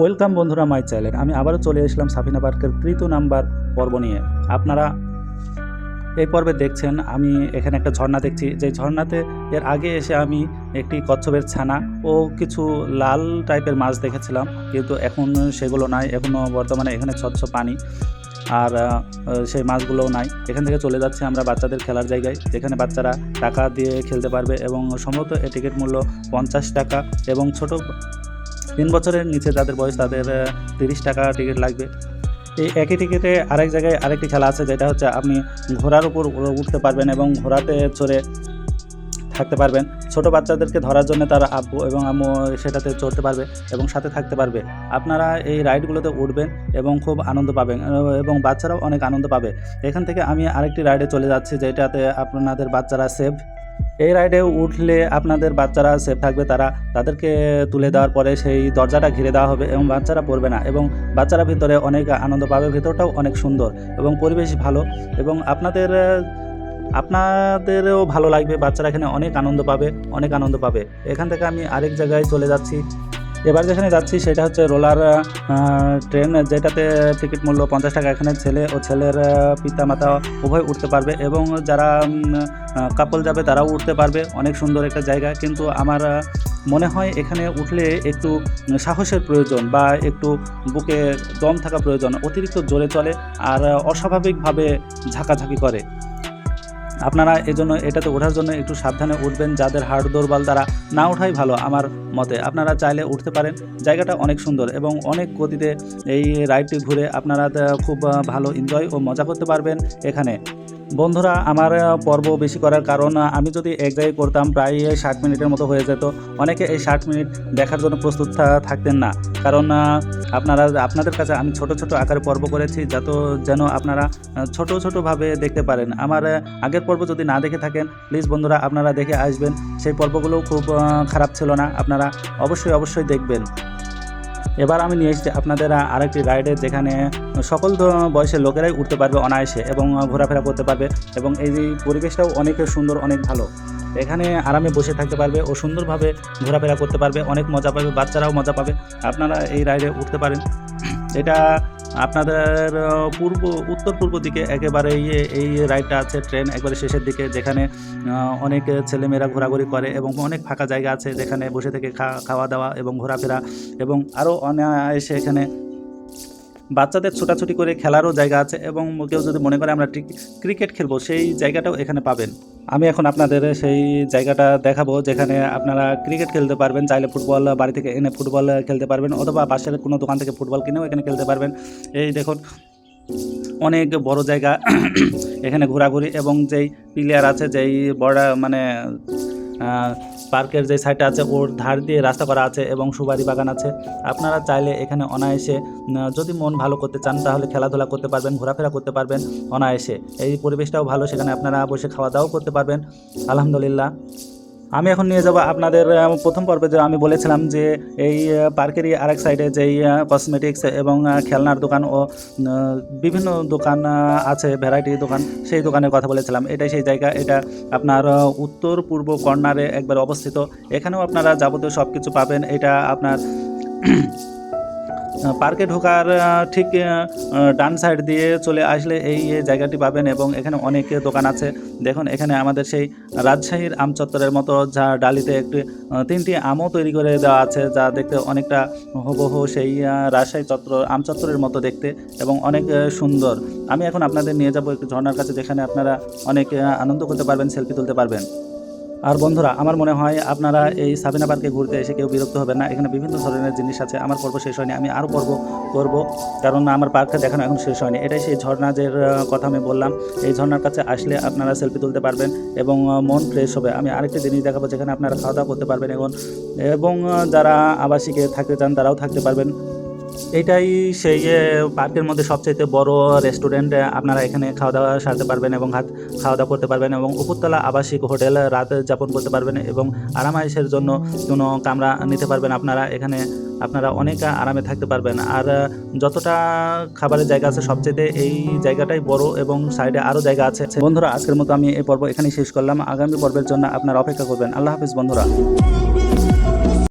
Welcome বন্ধুরা my channel. আমি আবারও চলে এসলাম সাফিনা পার্কের 3 নাম্বার পর্ব নিয়ে। আপনারা এই পর্বে দেখছেন আমি এখানে একটা ঝর্ণা দেখছি, যে ঝর্ণাতে এর আগে এসে আমি একটি কচ্ছপের ছানা ও কিছু লাল টাইপের মাছ দেখেছিলাম, কিন্তু এখন সেগুলো নাই। এখনও বর্তমানে এখানে স্বচ্ছ পানি, আর সেই মাছগুলোও নাই। এখান থেকে চলে যাচ্ছে আমরা বাচ্চাদের খেলার জায়গায়, যেখানে বাচ্চারা টাকা দিয়ে খেলতে পারবে এবং সম্ভবত এর টিকিট মূল্য 50 টাকা এবং ছোট 3 বছরের নিচে যাদের বয়স তাদের 30 টাকা টিকিট লাগবে। এই একই টিকিটে আরেক জায়গায় আরেকটি খেলা আছে, যেটা হচ্ছে আপনি ঘোড়ার উপর উঠতে পারবেন এবং ঘোড়াতে চড়ে থাকতে পারবেন। ছোট বাচ্চাদেরকে ধরার জন্য তার আব্বু এবং আম্মু সেটাতে চড়তে পারবে এবং সাথে থাকতে পারবে। আপনারা এই রাইডগুলোতে উঠবেন এবং খুব আনন্দ পাবেন এবং বাচ্চারাও অনেক আনন্দ পাবে। এখান থেকে আমি আরেকটি রাইডে চলে যাচ্ছি, যেটাতে আপনাদের বাচ্চারা সেফ। এই রাইডে উঠলে আপনাদের বাচ্চারা সেফ থাকবে। তাদেরকে তুলে দেওয়ার পরে সেই দরজাটা ঘিরে দেওয়া হবে এবং বাচ্চারা পড়বে না এবং বাচ্চারা ভিতরে অনেক আনন্দ পাবে। ভিতরটাও অনেক সুন্দর এবং পরিবেশ ভালো এবং আপনাদেরও ভালো লাগবে। বাচ্চারা এখানে অনেক আনন্দ পাবে। এখান থেকে আমি আরেক জায়গায় চলে যাচ্ছি। এবার যেখানে যাচ্ছি সেটা হচ্ছে রোলার ট্রেন, যেটাতে টিকিট মূল্য 50 টাকা। এখানে ছেলে ও ছেলের পিতা মাতা উভয় উঠতে পারবে এবং যারা কাপল যাবে তারাও উঠতে পারবে। অনেক সুন্দর একটা জায়গা, কিন্তু আমার মনে হয় এখানে উঠলে একটু সাহসের প্রয়োজন বা একটু বুকে দম থাকা প্রয়োজন। অতিরিক্ত জোরে চলে আর অস্বাভাবিকভাবে ঝাঁকাঝাঁকি করে। আপনারা এজন্য এটাতে ওঠার জন্য একটু সাবধানে উঠবেন। যাদের হাড় দুর্বল তারা না ওঠাই ভালো আমার মতে। আপনারা চাইলে উঠতে পারেন। জায়গাটা অনেক সুন্দর এবং অনেক গতিতে এই রাইডটি ঘুরে আপনারা খুব ভালো এনজয় ও মজা করতে পারবেন এখানে। বন্ধুরা, আমার পর্ব বেশি করার কারণ আমি যদি এক জায়গায় করতাম প্রায় 60 মিনিটের মতো হয়ে যেত। অনেকে এই 60 মিনিট দেখার জন্য প্রস্তুত থাকতেন না, কারণ আপনাদের কাছে আমি ছোট ছোট আকারে পর্ব করেছি, যেন আপনারা ছোটোভাবে দেখতে পারেন। আমার আগের পর্ব যদি না দেখে থাকেন প্লিজ বন্ধুরা আপনারা দেখে আসবেন। সেই পর্বগুলোও খুব খারাপ ছিল না, আপনারা অবশ্যই দেখবেন। এবার আমি নিয়ে এসেছি আপনাদের আরেকটি রাইডে, যেখানে সকল বয়সের লোকেরাই উঠতে পারবে অনায়াসে এবং ঘোরাফেরা করতে পারবে এবং এই পরিবেশটাও অনেক সুন্দর, অনেক ভালো। এখানে আরামে বসে থাকতে পারবে ও সুন্দরভাবে ঘোরাফেরা করতে পারবে, অনেক মজা পাবে, বাচ্চারাও মজা পাবে। আপনারা এই রাইডে উঠতে পারেন। এটা আপনাদের উত্তর পূর্ব দিকে একেবারে এই রাইডটা আছে, ট্রেন একবারে শেষের দিকে, যেখানে অনেক ছেলেমেয়েরা ঘোরাঘুরি করে এবং অনেক ফাঁকা জায়গা আছে যেখানে বসে থেকে খাওয়া দাওয়া এবং ঘোরাফেরা এবং আরও অনায়াসে এখানে বাচ্চাদের ছোটাছুটি করে খেলারও জায়গা আছে এবং কেউ যদি মনে করে আমরা ক্রিকেট খেলবো সেই জায়গাটাও এখানে পাবেন। আমি এখন আপনাদের সেই জায়গাটা দেখাবো, যেখানে আপনারা ক্রিকেট খেলতে পারবেন। চাইলে ফুটবল বাড়ি থেকে এনে ফুটবল খেলতে পারবেন, অথবা পাশের কোনো দোকান থেকে ফুটবল কিনেও এখানে খেলতে পারবেন। এই দেখুন অনেক বড় জায়গা এখানে ঘোরাঘুরি এবং যেই প্লেয়ার আছে, যেই বড় মানে পার্কের যে সাইডটা আছে ওর ধার দিয়ে রাস্তা করা আছে এবং সুপারি বাগান আছে। আপনারা চাইলে এখানে অনায়াসে যদি মন ভালো করতে চান তাহলে খেলাধুলা করতে পারবেন, ঘোরাফেরা করতে পারবেন অনায়াসে। এই পরিবেশটাও ভালো, সেখানে আপনারা বসে খাওয়া দাওয়াও করতে পারবেন আলহামদুলিল্লাহ। আমি এখন নিয়ে যাব আপনাদের প্রথম পর্বে, যে আমি বলেছিলাম যে এই পার্কেরই আরেক সাইডে যেই কসমেটিক্স এবং খেলনার দোকান ও বিভিন্ন দোকান আছে, ভ্যারাইটি দোকান, সেই দোকানের কথা বলেছিলাম। এটাই সেই জায়গা। এটা আপনার উত্তর পূর্ব কর্নারে একবার অবস্থিত। এখানেও আপনারা যাবতীয় সব কিছু পাবেন। এটা আপনার পার্কে ঢোকার ঠিক ডান সাইড দিয়ে চলে আসলে এই জায়গাটি পাবেন এবং এখানে অনেক দোকান আছে। দেখুন এখানে আমাদের সেই রাজশাহীর আম চত্বরের মতো, যা ডালিতে একটি 3টি আমও তৈরি করে দেওয়া আছে, যা দেখতে অনেকটা হুবহু সেই রাজশাহী আম চত্বরের মতো দেখতে এবং অনেক সুন্দর। আমি এখন আপনাদের নিয়ে যাব একটি ঝর্ণার কাছে, যেখানে আপনারা অনেক আনন্দ করতে পারবেন, সেলফি তুলতে পারবেন। আর বন্ধুরা, আমার মনে হয় আপনারা এই সাবিনা পার্কে ঘুরতে এসে কেউ বিরক্ত হবেন না। এখানে বিভিন্ন ধরনের জিনিস আছে। আমার পর্ব শেষ হয়নি, আমি আরও পর্ব করব, কারণ আমার পার্কটা দেখানো এখন শেষ হয়নি। এটাই সেই ঝর্ণাদের কথা আমি বললাম। এই ঝর্ণার কাছে আসলে আপনারা সেলফি তুলতে পারবেন এবং মন ফ্রেশ হবে। আমি আরেকটি জিনিস দেখাবো, যেখানে আপনারা খাওয়া দাওয়া করতে পারবেন এবং যারা আবাসিকে থাকতে চান তারাও থাকতে পারবেন। এইটাই সেই পার্কের মধ্যে সবচাইতে বড় রেস্টুরেন্ট। আপনারা এখানে খাওয়া দাওয়া সারতে পারবেন এবং খাওয়া দাওয়া করতে পারবেন এবং উপরতলা আবাসিক হোটেল রাত যাপন করতে পারবেন এবং আরামায়েশের জন্য কোনো কামরা নিতে পারবেন। আপনারা অনেক আরামে থাকতে পারবেন। আর যতটা খাবারের জায়গা আছে সবচাইতে এই জায়গাটাই বড় এবং সাইডে আরও জায়গা আছে। বন্ধুরা, আজকের মতো আমি এই পর্ব এখানেই শেষ করলাম। আগামী পর্বের জন্য আপনারা অপেক্ষা করবেন। আল্লাহ হাফিজ বন্ধুরা।